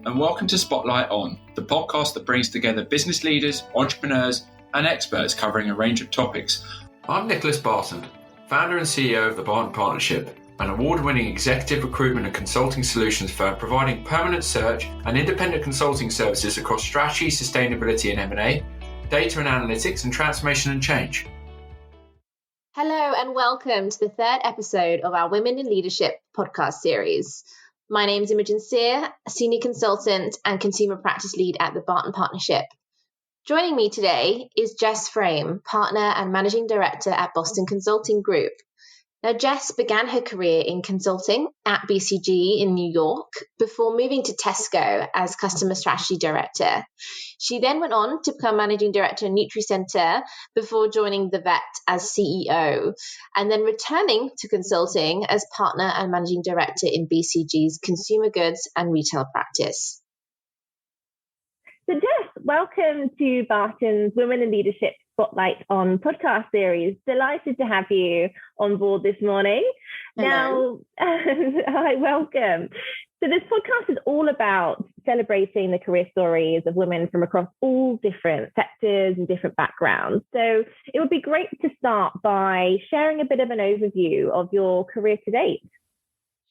and welcome to Spotlight On, the podcast that brings together business leaders, entrepreneurs, and experts covering a range of topics. I'm Nicholas Barton, founder and CEO of the Barton Partnership, an award-winning executive recruitment and consulting solutions firm providing permanent search and independent consulting services across strategy, sustainability and M&A, data and analytics, and transformation and change. Hello and welcome to the third episode of our Women in Leadership podcast series. My name is Imogen Seear, a senior consultant and consumer practice lead at the Barton Partnership. Joining me today is Jess Frame, partner and managing director at Boston Consulting Group. Now, Jess began her career in consulting at BCG in New York before moving to Tesco as customer strategy director. She then went on to become managing director in Nutricenter before joining the Vet as CEO, and then returning to consulting as partner and managing director in BCG's consumer goods and retail practice. So Jess, welcome to Barton's Women in Leadership Spotlight On podcast series. Delighted to have you on board this morning. Hello. Now, hi, welcome. So this podcast is all about celebrating the career stories of women from across all different sectors and different backgrounds. So it would be great to start by sharing a bit of an overview of your career to date.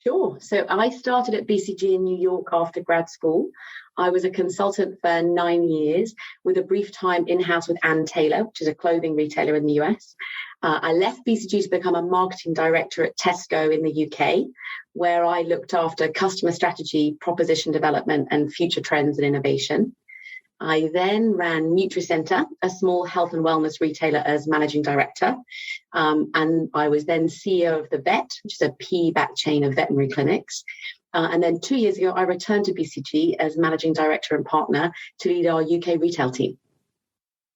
Sure. So I started at BCG in New York after grad school. I was a consultant for 9 years with a brief time in-house with Ann Taylor, which is a clothing retailer in the US. I left BCG to become a marketing director at Tesco in the UK, where I looked after customer strategy, proposition development, and future trends and innovation. I then ran Nutricenter, a small health and wellness retailer, as managing director. And I was then CEO of the Vet, which is a PE-backed chain of veterinary clinics. And then 2 years ago, I returned to BCG as managing director and partner to lead our UK retail team.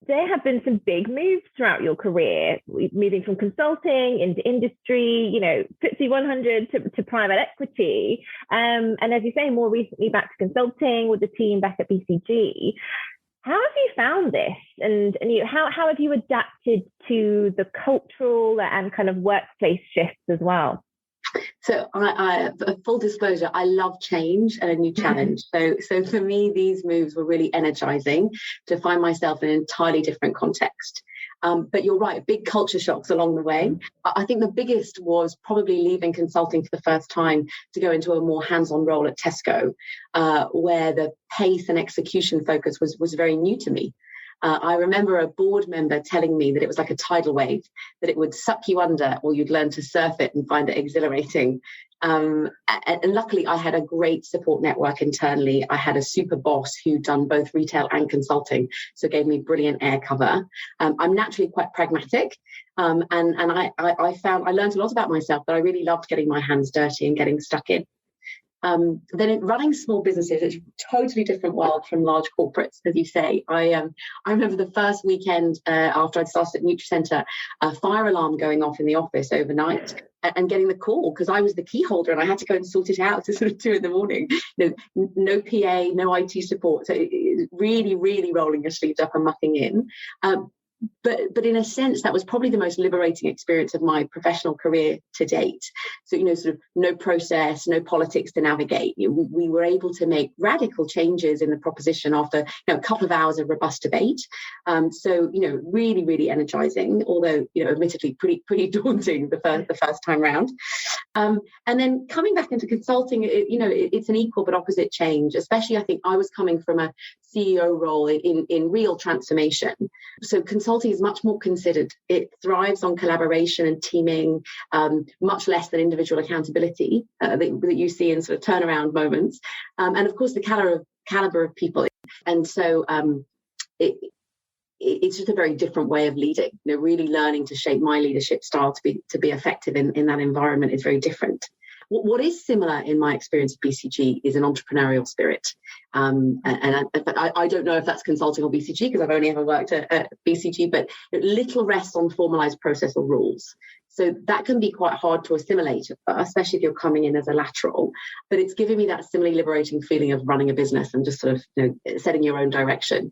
There have been some big moves throughout your career, moving from consulting into industry, FTSE 100 to private equity. And as you say, more recently back to consulting with the team back at BCG. How have you found this? And how have you adapted to the cultural and kind of workplace shifts as well? So I full disclosure, I love change and a new challenge. So for me, these moves were really energizing to find myself in an entirely different context. But you're right, big culture shocks along the way. I think the biggest was probably leaving consulting for the first time to go into a more hands-on role at Tesco, where the pace and execution focus was very new to me. I remember a board member telling me that it was like a tidal wave, that it would suck you under or you'd learn to surf it and find it exhilarating. And luckily, I had a great support network internally. I had a super boss who'd done both retail and consulting, so gave me brilliant air cover. I'm naturally quite pragmatic. And I found I learned a lot about myself, but I really loved getting my hands dirty and getting stuck in. Then running small businesses, it's a totally different world from large corporates, as you say. I remember the first weekend after I'd started at Nutricenter, a fire alarm going off in the office overnight and getting the call because I was the key holder and I had to go and sort it out at sort of 2 a.m. No PA, no IT support. So really, really rolling your sleeves up and mucking in. But in a sense, that was probably the most liberating experience of my professional career to date. So, sort of no process, no politics to navigate. We were able to make radical changes in the proposition after a couple of hours of robust debate. So, really, really energizing, although, admittedly pretty daunting the first time round. And then coming back into consulting, it's an equal but opposite change, especially I think I was coming from a CEO role in real transformation. So consulting is much more considered. It thrives on collaboration and teaming, much less than individual accountability that you see in sort of turnaround moments. And of course, the caliber of people. And so it's just a very different way of leading. Really learning to shape my leadership style to be effective in that environment is very different. What is similar in my experience at BCG is an entrepreneurial spirit. And I don't know if that's consulting or BCG because I've only ever worked at BCG, but little rests on formalized process or rules. So that can be quite hard to assimilate, especially if you're coming in as a lateral. But it's given me that similarly liberating feeling of running a business and just sort of setting your own direction.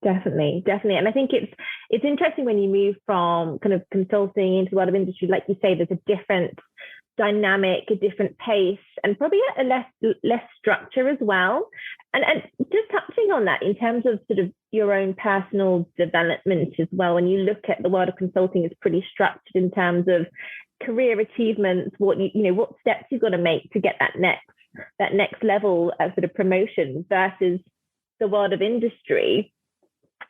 Definitely. And I think it's interesting when you move from kind of consulting into a lot of industry, like you say, there's a different dynamic, a different pace, and probably a less structure as well. And just touching on that in terms of sort of your own personal development as well, when you look at the world of consulting, it's pretty structured in terms of career achievements, what what steps you've got to make to get that next level of sort of promotion versus the world of industry.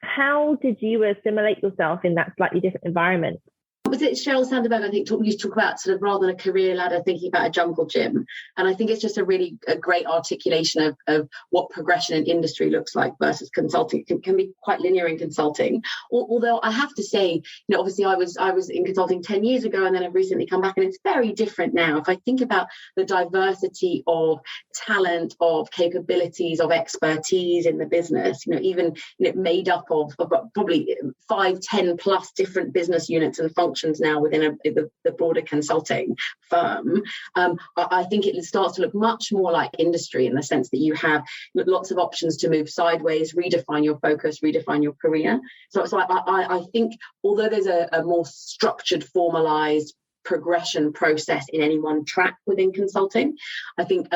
How did you assimilate yourself in that slightly different environment? Was it Sheryl Sandberg, I think, used to talk about sort of rather than a career ladder, thinking about a jungle gym. And I think it's just a great articulation of what progression in industry looks like versus consulting. It can be quite linear in consulting. Although I have to say, obviously I was in consulting 10 years ago, and then I've recently come back, and it's very different now. If I think about the diversity of talent, of capabilities, of expertise in the business, even made up of probably 5-10 plus different business units and functions now within the broader consulting firm, I think it starts to look much more like industry in the sense that you have lots of options to move sideways, redefine your focus, redefine your career. So I think although there's a more structured, formalized progression process in any one track within consulting, I think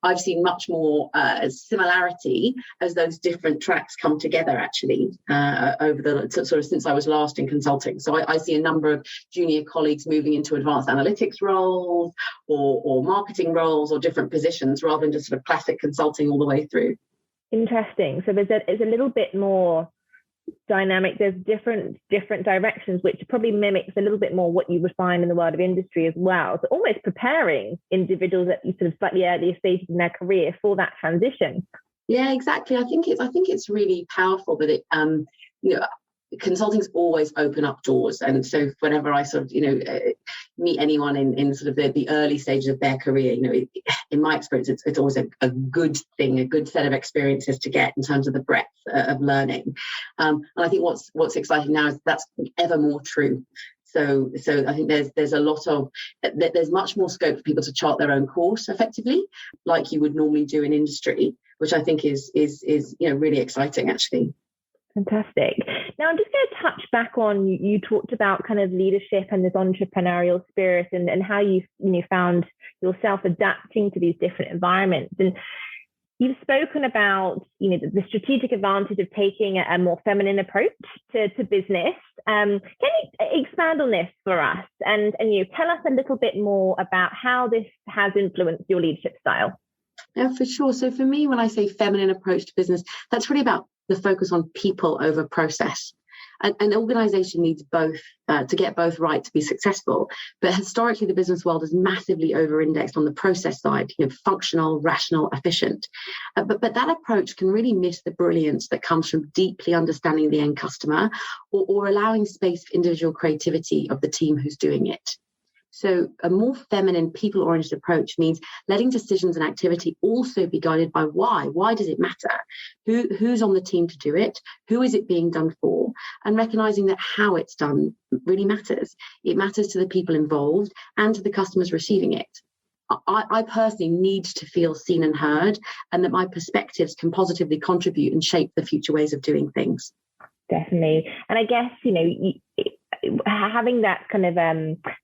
I've seen much more similarity as those different tracks come together actually over the sort of since I was last in consulting. So I see a number of junior colleagues moving into advanced analytics roles or marketing roles or different positions rather than just sort of classic consulting all the way through. Interesting. So it's a little bit more dynamic. There's different directions, which probably mimics a little bit more what you would find in the world of industry as well. So almost preparing individuals at sort of slightly earlier stages in their career for that transition. Yeah, exactly. I think it's really powerful that it consulting's always open up doors, and so whenever I sort of meet anyone in sort of the early stages of their career, in my experience, it's always a good thing, a good set of experiences to get in terms of the breadth of learning. And I think what's exciting now is that's ever more true. So I think there's a lot of there's much more scope for people to chart their own course effectively, like you would normally do in industry, which I think is really exciting actually. Fantastic. Now I'm just going to touch back on, you talked about kind of leadership and this entrepreneurial spirit and how you found yourself adapting to these different environments. And you've spoken about the strategic advantage of taking a more feminine approach to business. Can you expand on this for us and tell us a little bit more about how this has influenced your leadership style? Yeah, for sure. So for me, when I say feminine approach to business, that's really about the focus on people over process. An organization needs both to get both right to be successful. But historically, the business world has massively over-indexed on the process side, functional, rational, efficient. But that approach can really miss the brilliance that comes from deeply understanding the end customer or allowing space for individual creativity of the team who's doing it. So a more feminine, people-oriented approach means letting decisions and activity also be guided by why. Why does it matter? Who's on the team to do it? Who is it being done for? And recognizing that how it's done really matters. It matters to the people involved and to the customers receiving it. I personally need to feel seen and heard, and that my perspectives can positively contribute and shape the future ways of doing things. Definitely. And I guess, having that kind of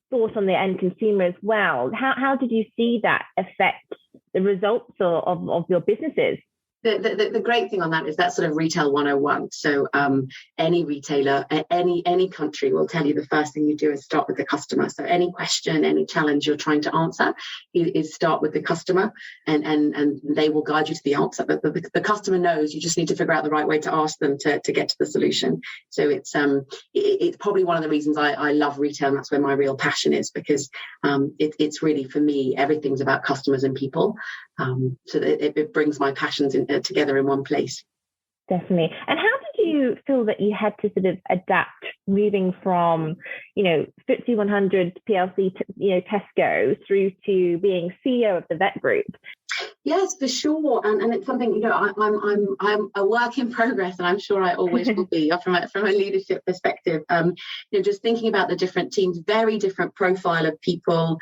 thought on the end consumer as well, how did you see that affect the results of your businesses? The great thing on that is that sort of retail 101. So any retailer, any country will tell you the first thing you do is start with the customer. So any question, any challenge you're trying to answer is start with the customer, and they will guide you to the answer. But the customer knows, you just need to figure out the right way to ask them to get to the solution. So it's probably one of the reasons I love retail, and that's where my real passion is, because it's really, for me, everything's about customers and people. So that it brings my passions together in one place. Definitely. And how did you feel that you had to sort of adapt, moving from, FTSE 100 PLC, Tesco, through to being CEO of the vet group? Yes, for sure, and it's something, I'm a work in progress, and I'm sure I always will be from a leadership perspective. Just thinking about the different teams, very different profile of people.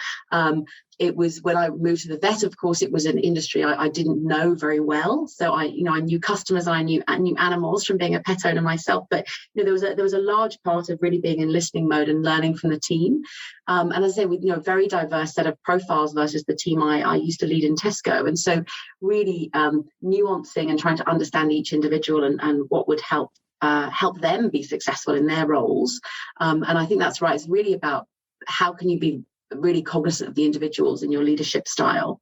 It was when I moved to the vet, of course, it was an industry I didn't know very well. So I knew customers, I knew animals from being a pet owner myself. But there was a large part of really being in listening mode and learning from the team. And as I say, with a very diverse set of profiles versus the team I used to lead in Tesco. And so really nuancing and trying to understand each individual and what would help them be successful in their roles. And I think that's right. It's really about how can you be really cognizant of the individuals in your leadership style.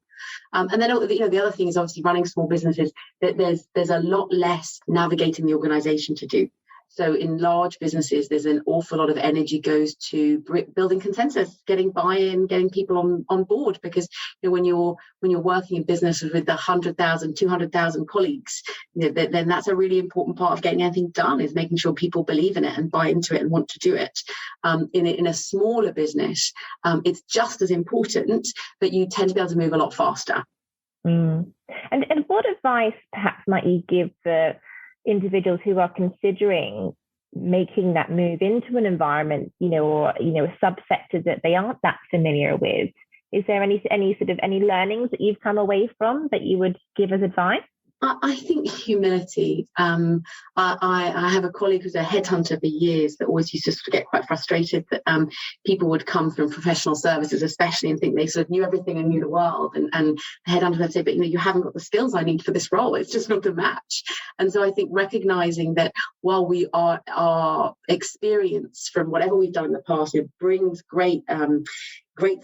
And then the other thing is obviously running small businesses, that there's a lot less navigating the organization to do. So in large businesses, there's an awful lot of energy goes to building consensus, getting buy-in, getting people on board. Because when you're working in businesses with 100,000, 200,000 colleagues, then that's a really important part of getting anything done, is making sure people believe in it and buy into it and want to do it. In a smaller business, it's just as important, but you tend to be able to move a lot faster. And what advice perhaps might you give the individuals who are considering making that move into an environment, or a subsector that they aren't that familiar with? Is there any learnings that you've come away from that you would give as advice? I think humility. I have a colleague who's a headhunter for years that always used to sort of get quite frustrated that people would come from professional services, especially, and think they sort of knew everything and knew the world. And the headhunter would say, but you haven't got the skills I need for this role. It's just not a match. And so I think recognizing that while we are our experience from whatever we've done in the past, it brings great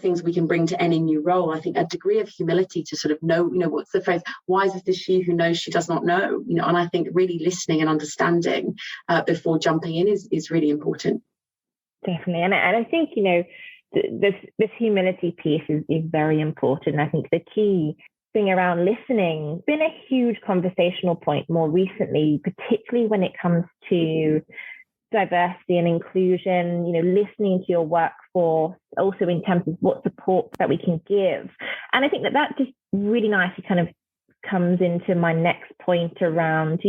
things we can bring to any new role. I think a degree of humility to sort of know, what's the phrase, wisest is she who knows she does not know, and I think really listening and understanding before jumping in is really important. Definitely. And I think, this humility piece is very important. I think the key thing around listening has been a huge conversational point more recently, particularly when it comes to diversity and inclusion, listening to your workforce, also in terms of what support that we can give. And I think that just really nicely kind of comes into my next point around,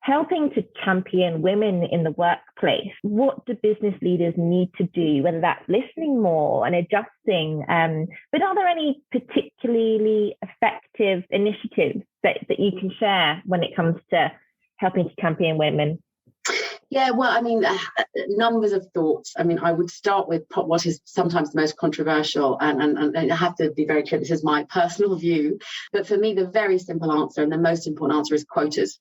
helping to champion women in the workplace. What do business leaders need to do, whether that's listening more and adjusting? But are there any particularly effective initiatives that you can share when it comes to helping to champion women? Yeah, well, numbers of thoughts. I would start with what is sometimes the most controversial, and I have to be very clear, this is my personal view. But for me, the very simple answer and the most important answer is quotas.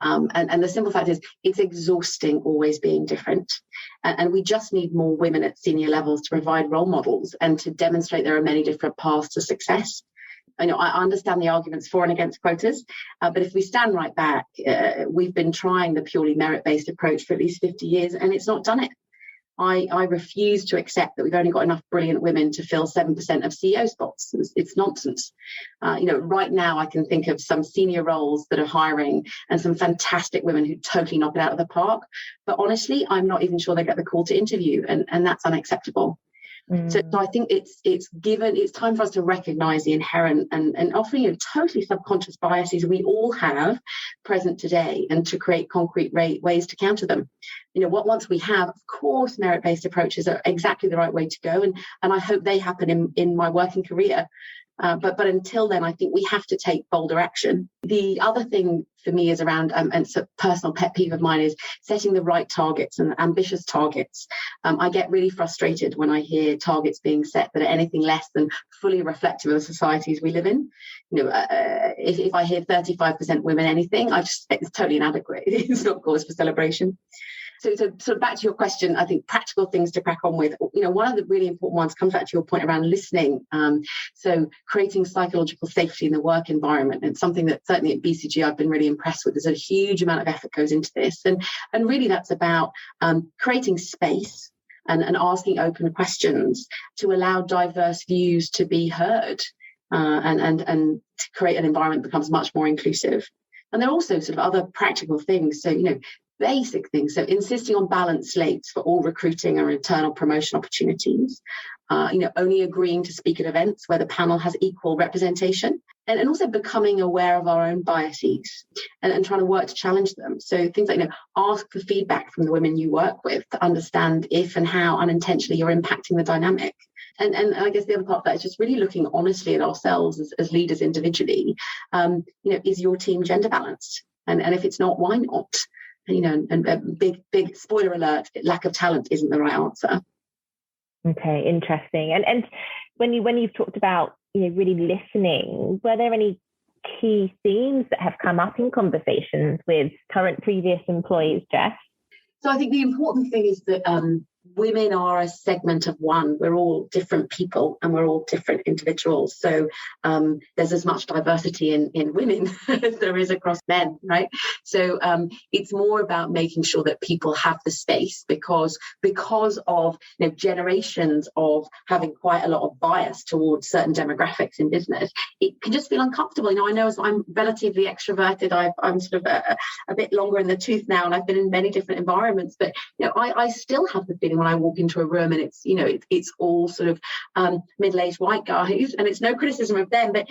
And the simple fact is it's exhausting always being different. And we just need more women at senior levels to provide role models and to demonstrate there are many different paths to success. I understand the arguments for and against quotas, but if we stand right back, we've been trying the purely merit-based approach for at least 50 years, and it's not done it. I refuse to accept that we've only got enough brilliant women to fill 7% of CEO spots. It's nonsense. Right now I can think of some senior roles that are hiring and some fantastic women who totally knock it out of the park. But honestly, I'm not even sure they get the call to interview, and that's unacceptable. So I think it's time for us to recognize the inherent and often totally subconscious biases we all have present today, and to create concrete ways to counter them. Once we have, of course, merit-based approaches are exactly the right way to go, and I hope they happen in my working career. But until then, I think we have to take bolder action. The other thing for me is around, and it's a personal pet peeve of mine, is setting the right targets and ambitious targets. I get really frustrated when I hear targets being set that are anything less than fully reflective of the societies we live in. If I hear 35% women anything, it's totally inadequate. It's not cause for celebration. So back to your question, I think practical things to crack on with. One of the really important ones comes back to your point around listening. So creating psychological safety in the work environment. It's something that certainly at BCG I've been really impressed with. There's a huge amount of effort goes into this. And really that's about creating space and asking open questions to allow diverse views to be heard and to create an environment that becomes much more inclusive. And there are also sort of other practical things. So, basic things. So insisting on balanced slates for all recruiting or internal promotion opportunities. Only agreeing to speak at events where the panel has equal representation. and also becoming aware of our own biases and trying to work to challenge them. So things like, ask for feedback from the women you work with to understand if and how unintentionally you're impacting the dynamic. And I guess the other part of that is just really looking honestly at ourselves as leaders individually. Is your team gender balanced? And if it's not, why not? And a big spoiler alert, lack of talent isn't the right answer. Okay, interesting. And when you've talked about really listening, were there any key themes that have come up in conversations with previous employees, Jess? So I think the important thing is that women are a segment of one. We're all different people and we're all different individuals. So there's as much diversity in women as there is across men, right? So it's more about making sure that people have the space because of generations of having quite a lot of bias towards certain demographics in business. It can just feel uncomfortable. I know as I'm relatively extroverted, I'm sort of a bit longer in the tooth now, and I've been in many different environments, but I still have the feeling when I walk into a room and it's all sort of middle-aged white guys, and it's no criticism of them, but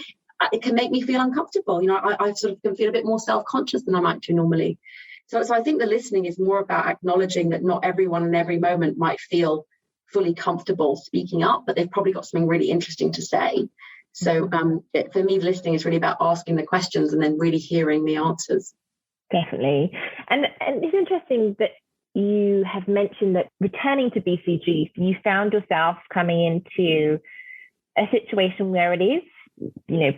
it can make me feel uncomfortable. I sort of can feel a bit more self-conscious than I might do normally. So I think the listening is more about acknowledging that not everyone in every moment might feel fully comfortable speaking up, but they've probably got something really interesting to say. So for me, listening is really about asking the questions and then really hearing the answers. Definitely. And it's interesting that you have mentioned that returning to BCG, you found yourself coming into a situation where it is,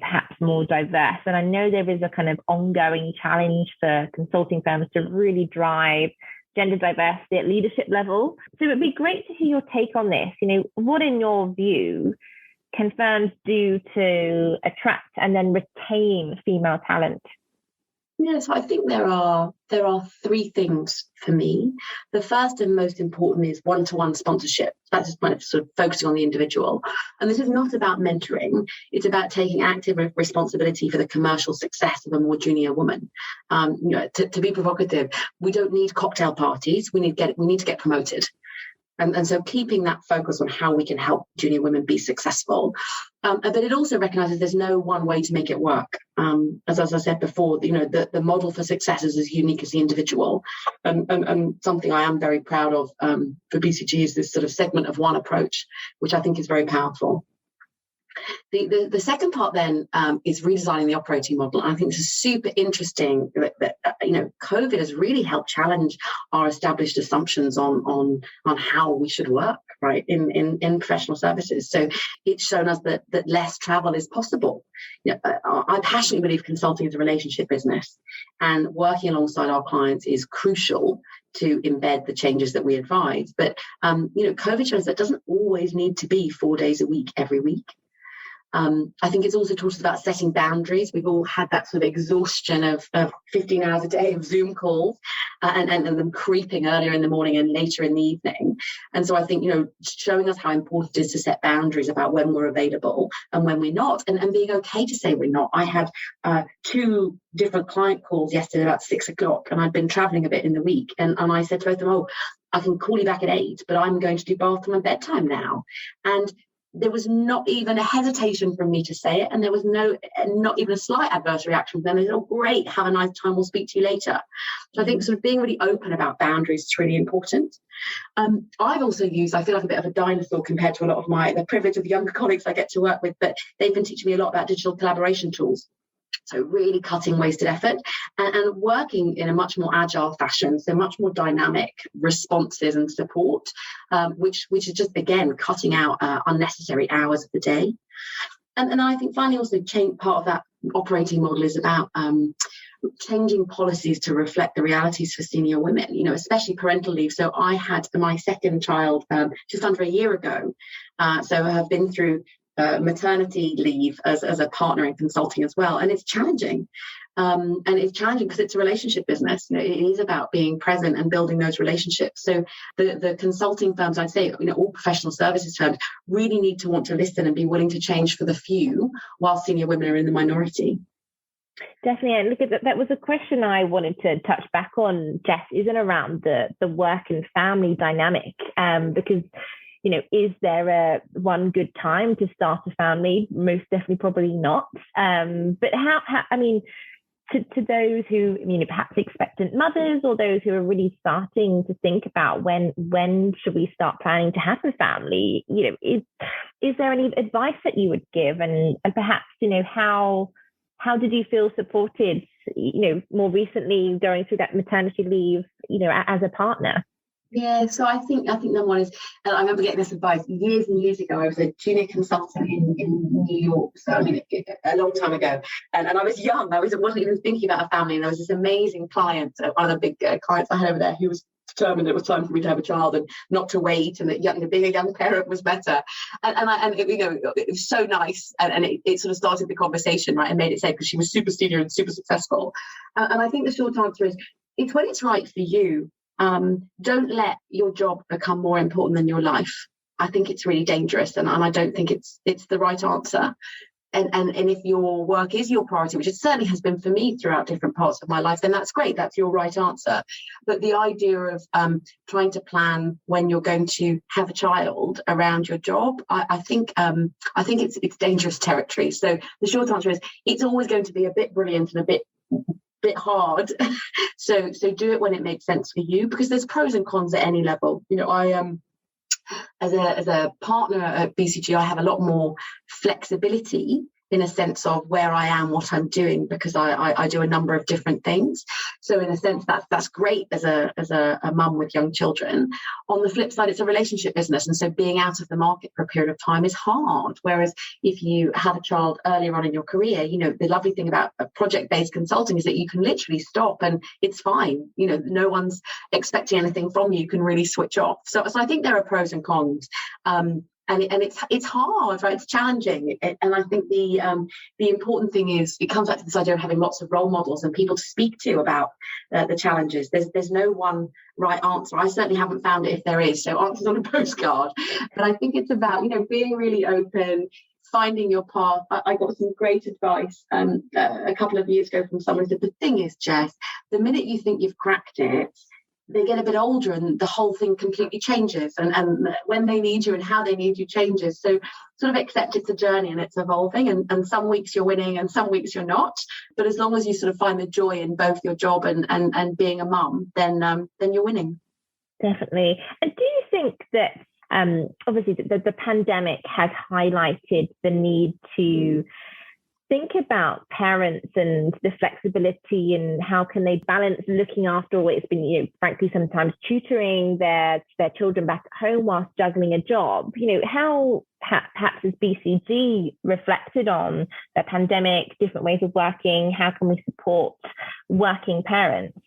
perhaps more diverse. And I know there is a kind of ongoing challenge for consulting firms to really drive gender diversity at leadership level. So it'd be great to hear your take on this. What in your view can firms do to attract and then retain female talent? Yes, I think there are three things for me. The first and most important is one-to-one sponsorship. That's just kind of sort of focusing on the individual. And this is not about mentoring. It's about taking active responsibility for the commercial success of a more junior woman. To be provocative, we don't need cocktail parties. We need to get promoted. And so keeping that focus on how we can help junior women be successful. But it also recognises there's no one way to make it work. As I said before, the model for success is as unique as the individual. And something I am very proud of for BCG is this sort of segment of one approach, which I think is very powerful. The second part then is redesigning the operating model. And I think this is super interesting that COVID has really helped challenge our established assumptions on how we should work, right, in professional services. So it's shown us that less travel is possible. I passionately believe consulting is a relationship business, and working alongside our clients is crucial to embed the changes that we advise. But COVID shows that it doesn't always need to be 4 days a week every week. I think it's also taught us about setting boundaries. We've all had that sort of exhaustion of 15 hours a day of Zoom calls and them creeping earlier in the morning and later in the evening. And so I think, showing us how important it is to set boundaries about when we're available and when we're not, and being okay to say we're not. I had 2 different client calls yesterday about 6 o'clock, and I'd been traveling a bit in the week. And I said to both of them, I can call you back at 8, but I'm going to do bathroom and bedtime now. And there was not even a hesitation from me to say it, and there was not even a slight adverse reaction from them. They said, great, have a nice time, we'll speak to you later. So I think sort of being really open about boundaries is really important. I've also used, I feel like a bit of a dinosaur compared to a lot of the privilege of the younger colleagues I get to work with, but they've been teaching me a lot about digital collaboration tools. So really cutting wasted effort and working in a much more agile fashion, so much more dynamic responses and support, which is just, again, cutting out unnecessary hours of the day. And I think finally also part of that operating model is about changing policies to reflect the realities for senior women, especially parental leave. So I had my second child just under a year ago. So I have been through maternity leave as a partner in consulting as well, and it's challenging. And it's challenging because it's a relationship business. It is about being present and building those relationships. So the consulting firms, I'd say, all professional services firms really need to want to listen and be willing to change for the few, while senior women are in the minority. Definitely. And look, that was a question I wanted to touch back on, Jess, isn't around the work and family dynamic, because is there one good time to start a family? Most definitely, probably not. But how I mean, to those who, perhaps expectant mothers, or those who are really starting to think about when should we start planning to have a family, is there any advice that you would give? And perhaps, how did you feel supported, more recently going through that maternity leave, as a partner? Yeah, so I think number one is, I remember getting this advice years and years ago. I was a junior consultant in New York, so a long time ago, and I was young. I wasn't even thinking about a family, and there was this amazing client, one of the big clients I had over there, who was determined it was time for me to have a child and not to wait, and that being a young parent was better. And it was so nice, and it sort of started the conversation, right, and made it safe, because she was super senior and super successful. And I think the short answer is, it's when it's right for you. Don't let your job become more important than your life. I think it's really dangerous, and I don't think it's the right answer. And if your work is your priority, which it certainly has been for me throughout different parts of my life, then that's great. That's your right answer. But the idea of trying to plan when you're going to have a child around your job, I think it's dangerous territory. So the short answer is, it's always going to be a bit brilliant and a bit hard. so do it when it makes sense for you, because there's pros and cons at any level. I as a partner at BCG, I have a lot more flexibility in a sense of where I am, what I'm doing, because I do a number of different things. So in a sense, that's great as a mum with young children. On the flip side, it's a relationship business, and so being out of the market for a period of time is hard. Whereas if you have a child earlier on in your career, the lovely thing about project-based consulting is that you can literally stop and it's fine. No one's expecting anything from you. You can really switch off. So I think there are pros and cons. And it's hard, right? It's challenging, and I think the important thing is, it comes back to this idea of having lots of role models and people to speak to about the challenges. There's no one right answer. I certainly haven't found it, if there is. So answers on a postcard. But I think it's about being really open, finding your path. I got some great advice a couple of years ago from someone who said, the thing is, Jess, the minute you think you've cracked it, they get a bit older and the whole thing completely changes, and when they need you and how they need you changes. So sort of accept it's a journey and it's evolving, and some weeks you're winning and some weeks you're not. But as long as you sort of find the joy in both your job and being a mum, then you're winning. Definitely. And do you think that obviously the pandemic has highlighted the need to think about parents and the flexibility, and how can they balance looking after what it's been, frankly, sometimes tutoring their children back at home whilst juggling a job? How perhaps has BCG reflected on the pandemic, different ways of working? How can we support working parents?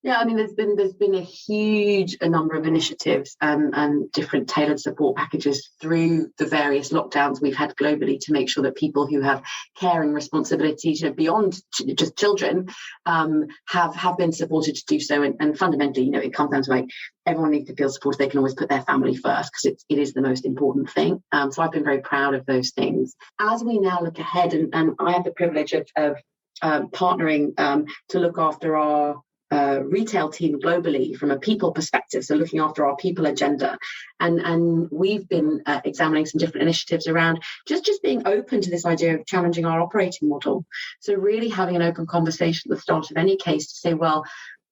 Yeah, I mean, there's been a huge number of initiatives and different tailored support packages through the various lockdowns we've had globally to make sure that people who have caring responsibilities, beyond just children, have been supported to do so. And fundamentally, it comes down to everyone needs to feel supported. They can always put their family first, because it is the most important thing. So I've been very proud of those things. As we now look ahead, and I have the privilege of partnering to look after our retail team globally from a people perspective, so looking after our people agenda, and we've been examining some different initiatives around just being open to this idea of challenging our operating model. So really having an open conversation at the start of any case to say, well,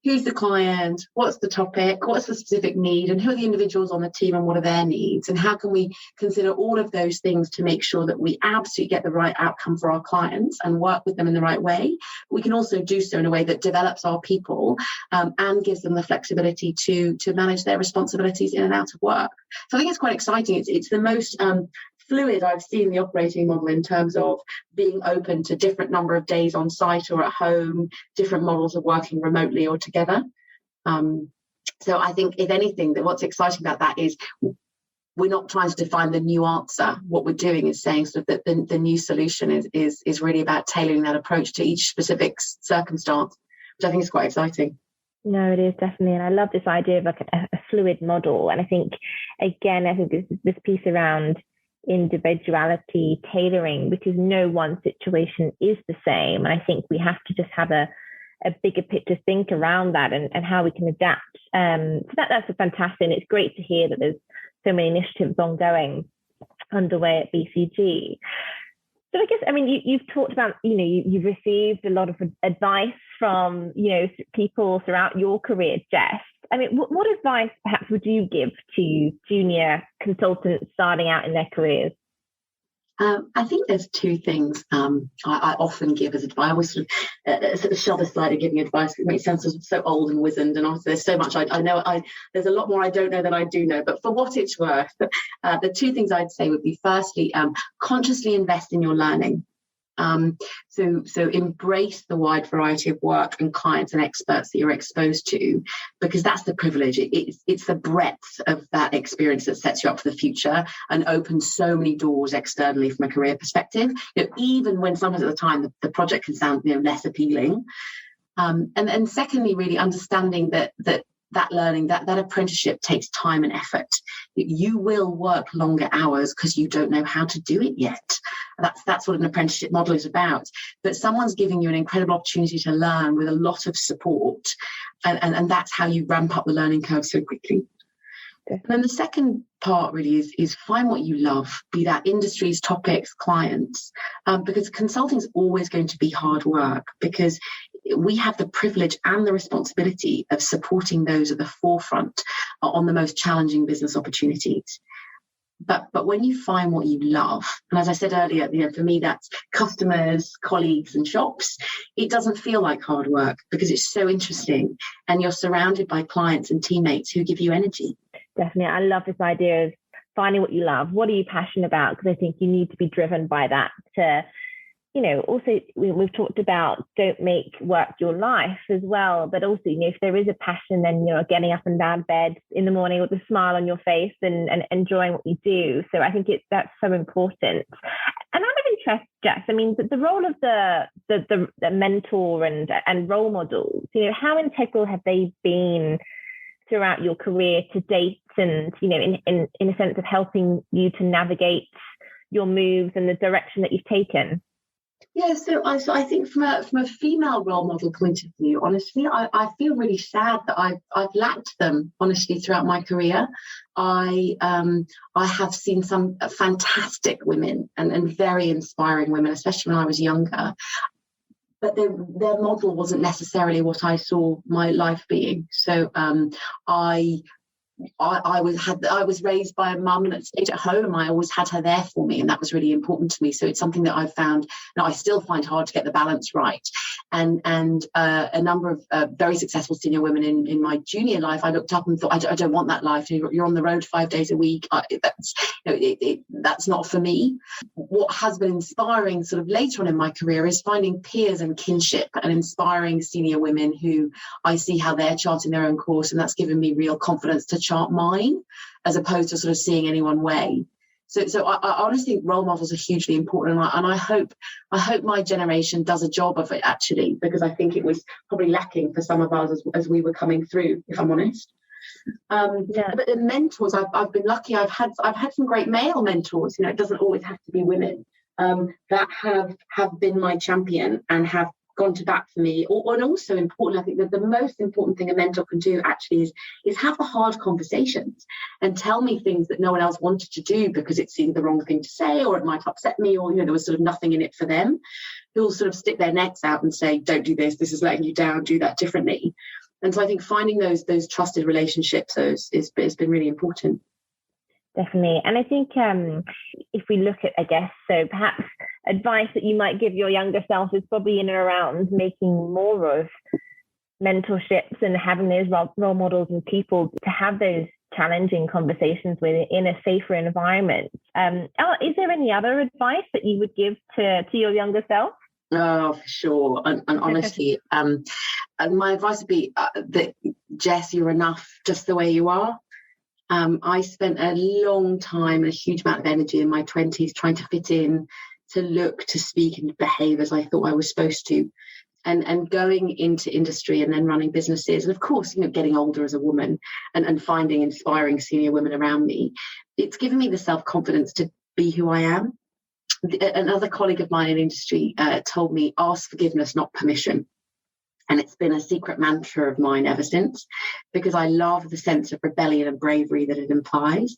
who's the client, what's the topic, what's the specific need, and who are the individuals on the team and what are their needs, and how can we consider all of those things to make sure that we absolutely get the right outcome for our clients and work with them in the right way. We can also do so in a way that develops our people and gives them the flexibility to manage their responsibilities in and out of work. So I think it's quite exciting. It's the most fluid I've seen the operating model, in terms of being open to different number of days on site or at home, different models of working remotely or together. So I think, if anything, that what's exciting about that is we're not trying to define the new answer. What we're doing is saying sort of that the new solution is really about tailoring that approach to each specific circumstance, which I think is quite exciting. No, it is definitely. And I love this idea of a fluid model. And I think this piece around individuality, tailoring, because no one situation is the same. And I think we have to just have a bigger picture think around that and how we can adapt. So that's fantastic. And it's great to hear that there's so many initiatives underway at BCG. So I guess, I mean, you've talked about, you've received a lot of advice from, people throughout your career, Jess. I mean, what advice perhaps would you give to junior consultants starting out in their careers? I think there's two things I often give as advice. I always sort of shove aside of giving advice. It makes sense. I'm so old and wizened, and also there's so much I know. There's a lot more I don't know than I do know. But for what it's worth, the two things I'd say would be, firstly, consciously invest in your learning. So embrace the wide variety of work and clients and experts that you're exposed to, because that's the privilege. It's the breadth of that experience that sets you up for the future and opens so many doors externally from a career perspective. Even when sometimes at the time the project can sound less appealing. And secondly, really understanding that learning, that apprenticeship takes time and effort. You will work longer hours because you don't know how to do it yet. That's what an apprenticeship model is about. But someone's giving you an incredible opportunity to learn with a lot of support. And that's how you ramp up the learning curve so quickly. And then the second part really is find what you love, be that industries, topics, clients, because consulting is always going to be hard work, because we have the privilege and the responsibility of supporting those at the forefront on the most challenging business opportunities. But when you find what you love, and as I said earlier, for me, that's customers, colleagues, and shops, it doesn't feel like hard work because it's so interesting and you're surrounded by clients and teammates who give you energy. Definitely. I love this idea of finding what you love. What are you passionate about? Because I think you need to be driven by that to, also we've talked about don't make work your life as well. But also, if there is a passion, then you're getting up and down bed in the morning with a smile on your face and enjoying what you do. So I think that's so important. And out of interest, Jess, I mean, the role of the mentor and role models, how integral have they been throughout your career to date, and in a sense of helping you to navigate your moves and the direction that you've taken? Yeah, so I think from a female role model point of view, honestly, I feel really sad that I've lacked them, honestly, throughout my career. I have seen some fantastic women and very inspiring women, especially when I was younger. But their model wasn't necessarily what I saw my life being. So I was raised by a mum that stayed at home. I always had her there for me, and that was really important to me. So it's something that I've found, I still find hard to get the balance right. And a number of very successful senior women in my junior life, I looked up and thought, I don't want that life. You're on the road 5 days a week. That's not for me. What has been inspiring sort of later on in my career is finding peers and kinship and inspiring senior women who I see how they're charting their own course, and that's given me real confidence to chart mine, as opposed to sort of seeing any one way. So I honestly think role models are hugely important, and I hope my generation does a job of it, actually, because I think it was probably lacking for some of us as we were coming through, if I'm honest. But the mentors, I've been lucky. I've had some great male mentors. It doesn't always have to be women that have been my champion and have gone to bat for me. And also important, I think that the most important thing a mentor can do actually is have the hard conversations and tell me things that no one else wanted to do because it seemed the wrong thing to say, or it might upset me, or there was sort of nothing in it for them. Who'll sort of stick their necks out and say, don't do this is letting you down, do that differently. And so I think finding those trusted relationships has been really important. Definitely. And I think if we look at, so perhaps advice that you might give your younger self is probably in and around making more of mentorships and having those role models and people to have those challenging conversations with in a safer environment. Is there any other advice that you would give to your younger self? Oh, for sure. And honestly, my advice would be that, Jess, you're enough just the way you are. I spent a long time and a huge amount of energy in my 20s trying to fit in, to look, to speak and behave as I thought I was supposed to. And going into industry and then running businesses, and of course, getting older as a woman and finding inspiring senior women around me, it's given me the self-confidence to be who I am. Another colleague of mine in industry told me, ask forgiveness, not permission. And it's been a secret mantra of mine ever since, because I love the sense of rebellion and bravery that it implies.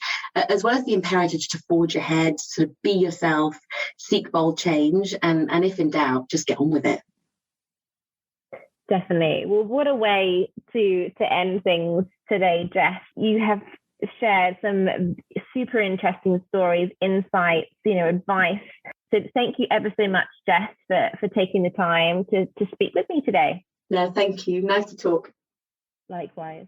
as well as the imperative to forge ahead, sort of be yourself, seek bold change, and if in doubt, just get on with it. Definitely. Well, what a way to end things today, Jess. You have shared some super interesting stories, insights, advice. So thank you ever so much, Jess, for taking the time to speak with me today. No, thank you. Nice to talk. Likewise.